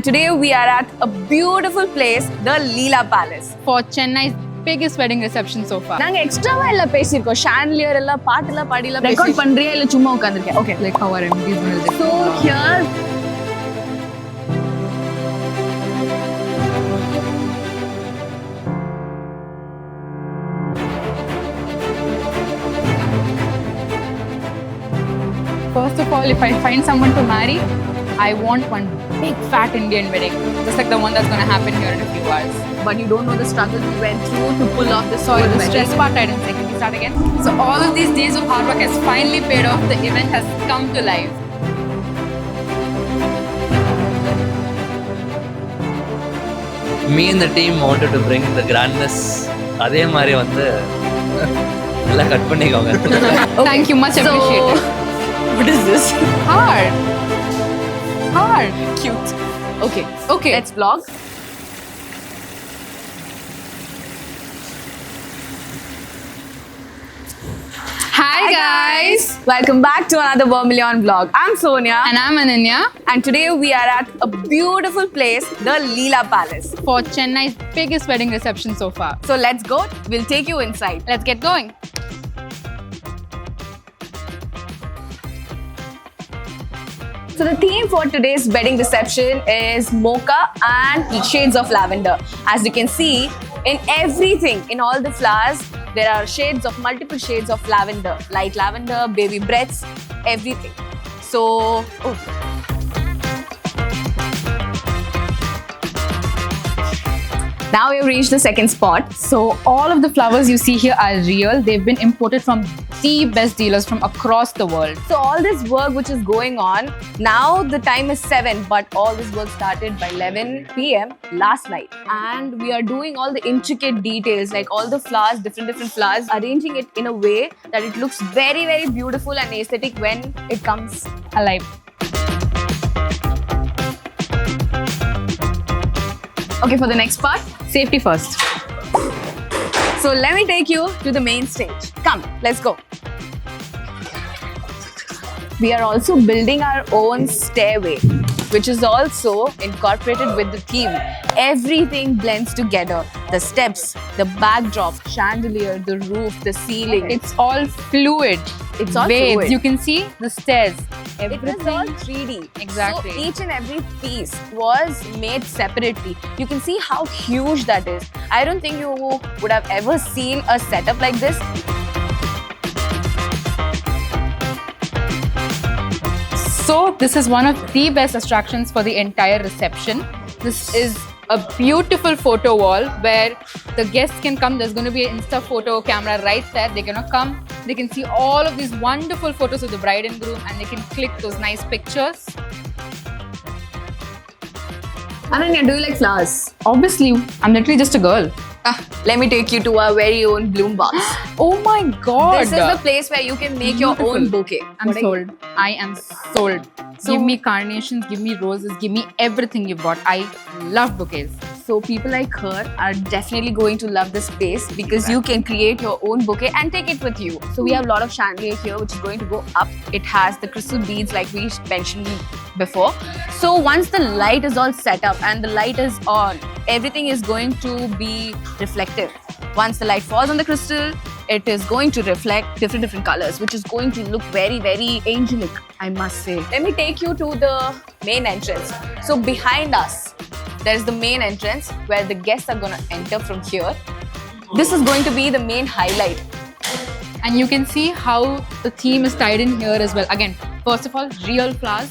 today we are at a beautiful place, the Leela Palace. For Chennai's biggest wedding reception so far. நாங்க எக்ஸ்ட்ராவா எல்லாம் பேசியிருக்கோம். ஷான்லியர் எல்லாம் பாட்டுலாம் பாடிலாம் ரெக்கார்ட் பண்றியா இல்ல சும்மா உட்கார்ந்திருக்கேன்? Okay. Like how our MDs will do. So here First of all, if I find someone to marry, I want one big fat Indian wedding, just like the one that's going to happen here in a few hours. but you don't know the struggle we went through to pull off this Sorry, the wedding. stress part I didn't say. Can we start again? So all of these days of hard work has finally paid off. The event has come to life. Me and the team wanted to bring the grandness. அதே மாதிரி வந்து எல்லாம் cut பண்ணிக்கோங்க. Thank you, much appreciated. What is this? Hard. Cute. Okay. Okay. Let's vlog. Hi guys. Welcome back to another Vermilion vlog. I'm Sonia. And I'm Ananya. And today we are at a beautiful place, the Leela Palace. For Chennai's biggest wedding reception so far. So let's go. We'll take you inside. Let's get going. So the theme for today's wedding reception is mocha and shades of lavender. As you can see, in everything, in all the flowers, there are shades of multiple shades of lavender, light lavender, baby breaths, everything. So, now we've reached the second spot. So all of the flowers you see here are real. They've been imported from the best dealers from across the world. So all this work which is going on, now the time is 7, but all this work started by 11 p.m. last night. And we are doing all the intricate details, like all the flowers, different flowers, arranging it in a way that it looks very, very beautiful and aesthetic when it comes Alive. Okay, for the next part, Safety first. so let me take you to the main stage. Come, let's go. We are also building our own stairway, which is also incorporated with the theme. Everything blends together. The steps, the backdrop, chandelier, the roof, the ceiling. It's all fluid. It's all Waves. fluid. You can see the stairs. It is all 3D. Exactly. So each and every piece was made separately. You can see how huge that is. I don't think you would have ever seen a setup like this. So this is one of the best attractions for the entire reception. This is a beautiful photo wall where the guests can come. There's going to be an Insta photo camera right there. They're going to come. They can see all of these wonderful photos of the bride and groom and they can click those nice pictures. Ananya, do you like flowers? Obviously, I'm literally just a girl. Let me take you to our very own bloom box. Oh my god! This is the place where you can make your own bouquet. I'm sold. I am sold. So- Give me carnations, give me roses, give me everything you've got. I love bouquets. So people like her are definitely going to love this space because you can create your own bouquet and take it with you. So we have a lot of chandelier here which is going to go up. It has the crystal beads like we mentioned before. So once the light is all set up and the light is on, everything is going to be reflective. Once the light falls on the crystal, it is going to reflect different colors, which is going to look very, very angelic, I must say. Let me take you to the main entrance. So behind us, there is the main entrance where the guests are going to enter from here. This is going to be the main highlight. And you can see how the theme is tied in here as well. Again, first of all, real flowers,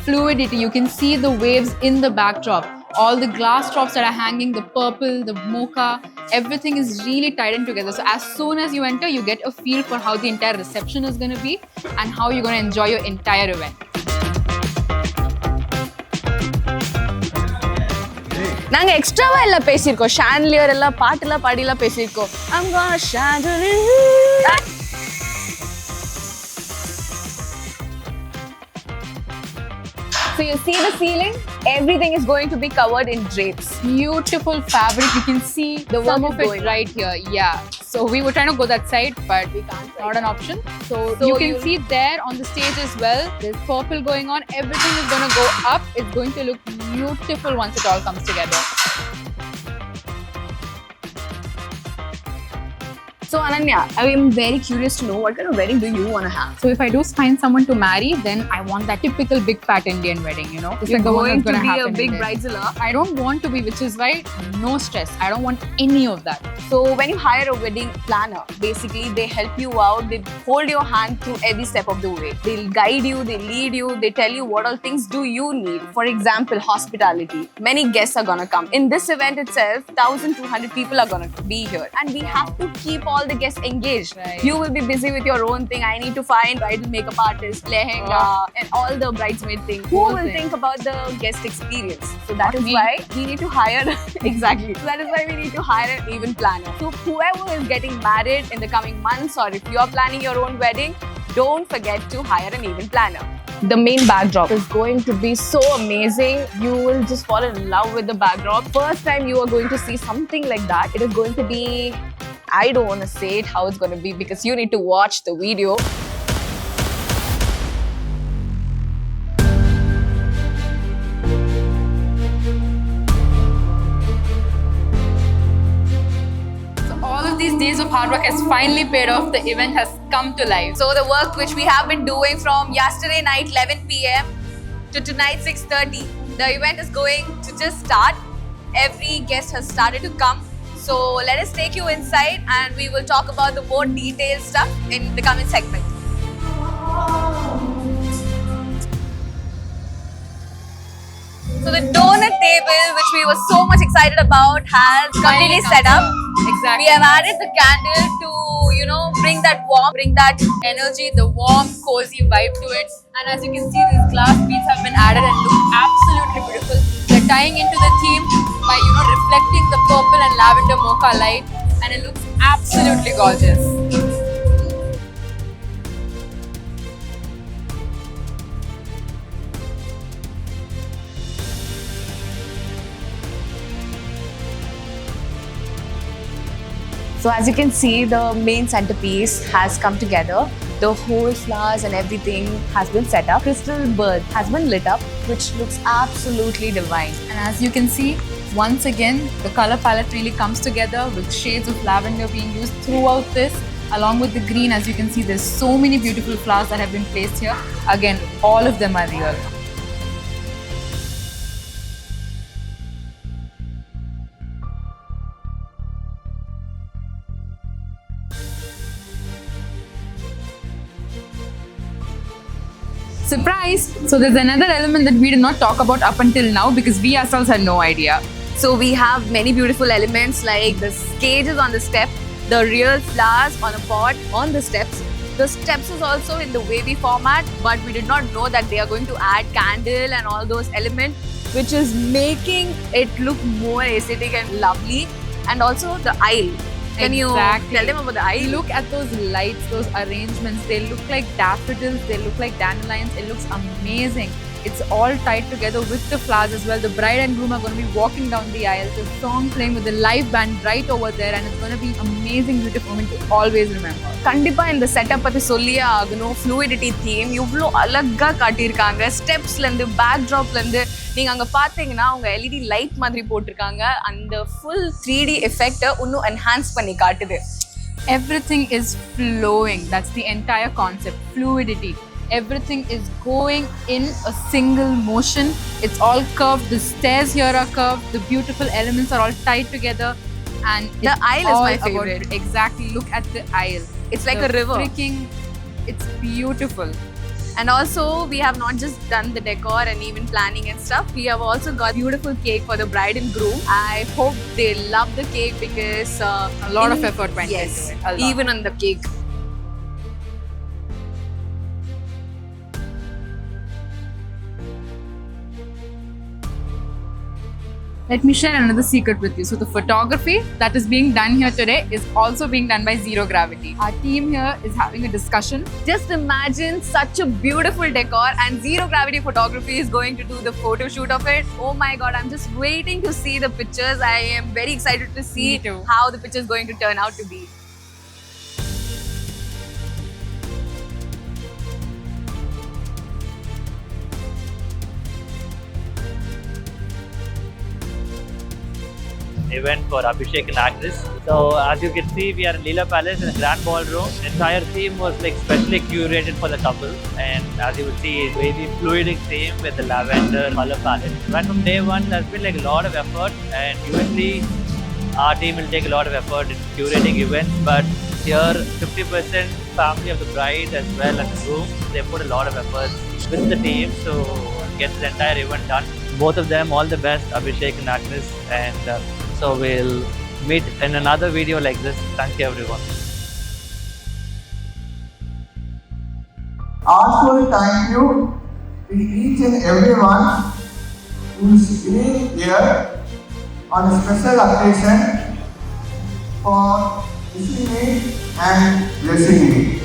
fluidity. You can see the waves in the backdrop. All the glass drops that are hanging, the purple, the mocha, everything is really tied in together. So as soon as you enter, you get a feel for how the entire reception is going to be and how you're going to enjoy your entire event. நாங்க எக்ஸ்ட்ராவா எல்லாம் பேசியிருக்கோம். ஷான்லியர் எல்லாம் பாட்டுலாம் பாடிலாம் பேசியிருக்கோம். I'm gonna chandelier. So you see the ceiling? everything is going to be covered in drapes. Beautiful fabric. You can see The work some is of it going on. right here. Yeah. So we were trying to go that side, but we can't. Not an option. So you can see there on the stage as well. There's purple going on. Everything is going to go up. It's going to look beautiful once it all comes together. So Ananya, I am very curious to know what kind of wedding do you want to have? So if I do find someone to marry, then I want that typical big fat Indian wedding, you know. It's You're like the one going that's to gonna be a happen big in there. bridezilla. I don't want to be, which is why no stress. I don't want any of that. So when you hire a wedding planner, basically they help you out, they hold your hand through every step of the way. They'll guide you, they lead you, they tell you what all things do you need. For example, hospitality. Many guests are gonna come. In this event itself, 1,200 people are gonna be here. And we have to keep all the guests engaged. Right. You will be busy with your own thing. I need to find bridal makeup artist, lehenga, and all the bridesmaid thing. Who Whole will thing. think about the guest experience? So that Not is me. why we need to hire exactly. So that is why we need to hire an event planner. So whoever is getting married in the coming months, or if you are planning your own wedding, don't forget to hire an event planner. The main backdrop is going to be so amazing. You will just fall in love with the backdrop. First time you are going to see something like that. It is going to be, I don't want to say it how it's going to be because you need to watch the video. All of these days of hard work has finally paid off. The event has come to life. So the work which we have been doing from yesterday night 11 p.m. to tonight 6:30, the event is going to just start. Every guest has started to come. So let us take you inside and we will talk about the more detailed stuff in the coming segment. So the donut table, which we were so much excited about, has completely set up. Exactly. We have added the candle to, bring that warmth, bring that Energy, the warm, cozy vibe to it. And as you can see, these glass beads have been added and look absolutely beautiful. They're tying into the theme by, reflecting the purple and lavender mocha light, and it looks absolutely gorgeous. So as you can see, the main centerpiece has come together. The whole flowers and everything has been set up. Crystal bird has been lit up, which looks absolutely divine. And as you can see, once again, the color palette really comes together with shades of lavender being used throughout this, along with the green. As you can see, there's so many beautiful flowers that have been placed here. Again, all of them are real. Surprise! So there's another element that we did not talk about up until now because we ourselves had no idea. So we have many beautiful elements like the cages on the step, the real flowers on a pot on the steps. The steps is also in the wavy format, but we did not know that they are going to add candle and all those elements, which is making it look more aesthetic and lovely. And also the aisle. Can you Exactly. tell them about the aisle? Look at those lights, those arrangements. They look like daffodils, they look like dandelions. It looks amazing. It's all tied together with the flowers as well. The bride and groom are going to be walking down the aisle. The song playing with the live band right over there, and it's going to be amazing, beautiful moment to always remember. கண்டிப்பா இந்த setup பத்தி சொல்லியே ஆகணும். Fluidity theme இவ்வளோ அழகா காட்டியிருக்காங்க. ஸ்டெப்ஸ்ல இருந்து back ட்ராப்ல இருந்து நீங்க அங்க பாத்தீங்கன்னா அவங்க எல்இடி லைட் மாதிரி போட்டிருக்காங்க. அந்த ஃபுல் 3D எஃபெக்ட் இன்னும் என்ஹான்ஸ் பண்ணி காட்டுது. Everything is flowing. That's the entire concept. Fluidity. Everything is going in a single motion. It's all curved. The stairs here are curved. The beautiful elements are all tied together. And The it's aisle is all my about- favorite. Exactly. Look at the aisle. It's like The a river. It's beautiful. And also, we have not just done the decor and even planning and stuff. We have also got beautiful cake for the bride and groom. I hope they love the cake because A lot of effort went yes, into it. A lot. even on the cake. Let me share another secret with you. So the photography that is being done here today is also being done by Zero Gravity. Our team here is having a discussion. Just imagine such a beautiful decor and Zero Gravity Photography is going to do the photo shoot of it. Oh my god, I'm just waiting to see the pictures. I am very excited to see Me too. how the picture is going to turn out to be. Event for Abhishek and Agnes. So as you can see, we are in Leela Palace in a grand ballroom. The entire theme was like specially curated for the couple, and as you will see, it's very fluidic theme with the lavender color palette. Right from day one, there's been like a lot of effort, and usually our team will take a lot of effort in curating events, but here 50% family of the bride as well and the groom, they put a lot of effort with the team to get the entire event done. Both of them, all the best, Abhishek and Agnes, and so we'll meet in another video like this. Thank you everyone. Also, thank you to each and everyone who is here on a special occasion for listening me and blessing me.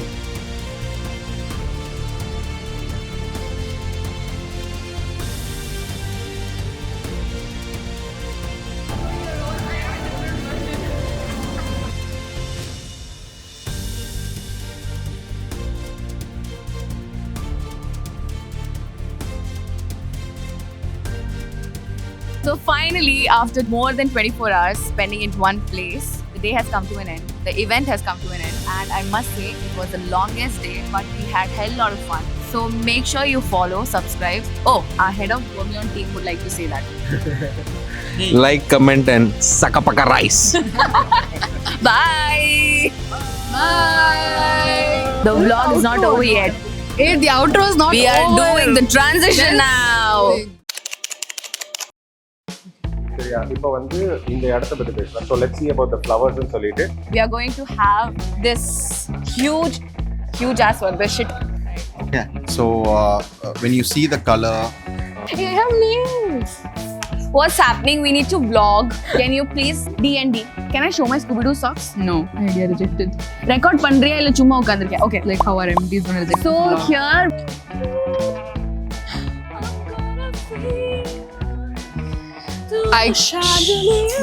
So finally, after more than 24 hours spending in one place, the day has come to an end. The event has come to an end, and I must say it was the longest day, but we had hell lot of fun. So make sure you follow, subscribe. Oh, our head of Vermion team would like to say that. Like, comment, and sakapaka rice. Bye. Bye. The vlog is not over yet. Hey, the outro is not We are over. doing the transition now. சரியா இப்போ வந்து இந்த இடத்த பத்தி பேசலாம். So let's see about the flowers ன்னு சொல்லிட்டு We are going to have this huge ass work. This shit. Yeah. So when you see the color, You have news. What's happening? We need to vlog. Can you please D&D? Can I show my Scooby-Doo socks? No, idea rejected. Record பண்றியா இல்ல சும்மா உட்கார்ந்திருக்கியா? Okay. Like how our MD is going to reject So the vlog. here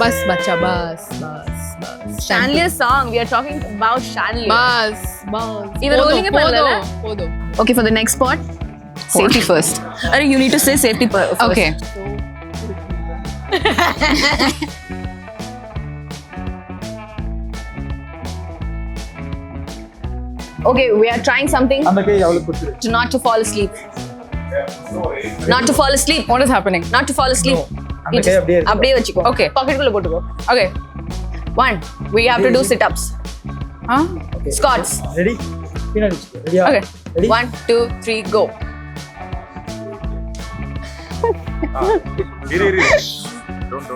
Bas bacha bas. Chandelier song. We are talking about Chandelier. Bas. Even rolling it pannala? Podo. Okay, for the next spot, safety first. You need to say safety first. Okay. Okay, we are trying something to not to fall asleep. Not to fall asleep. What is happening? Not to fall asleep. You just அப்படியே வச்சுக்கோ. Okay. Pocket குள்ள போட்டுக்கோ. Okay. 1. We have to do sit-ups. Huh? Squats. Ready? Okay. 1, 2, 3, go. இரு don't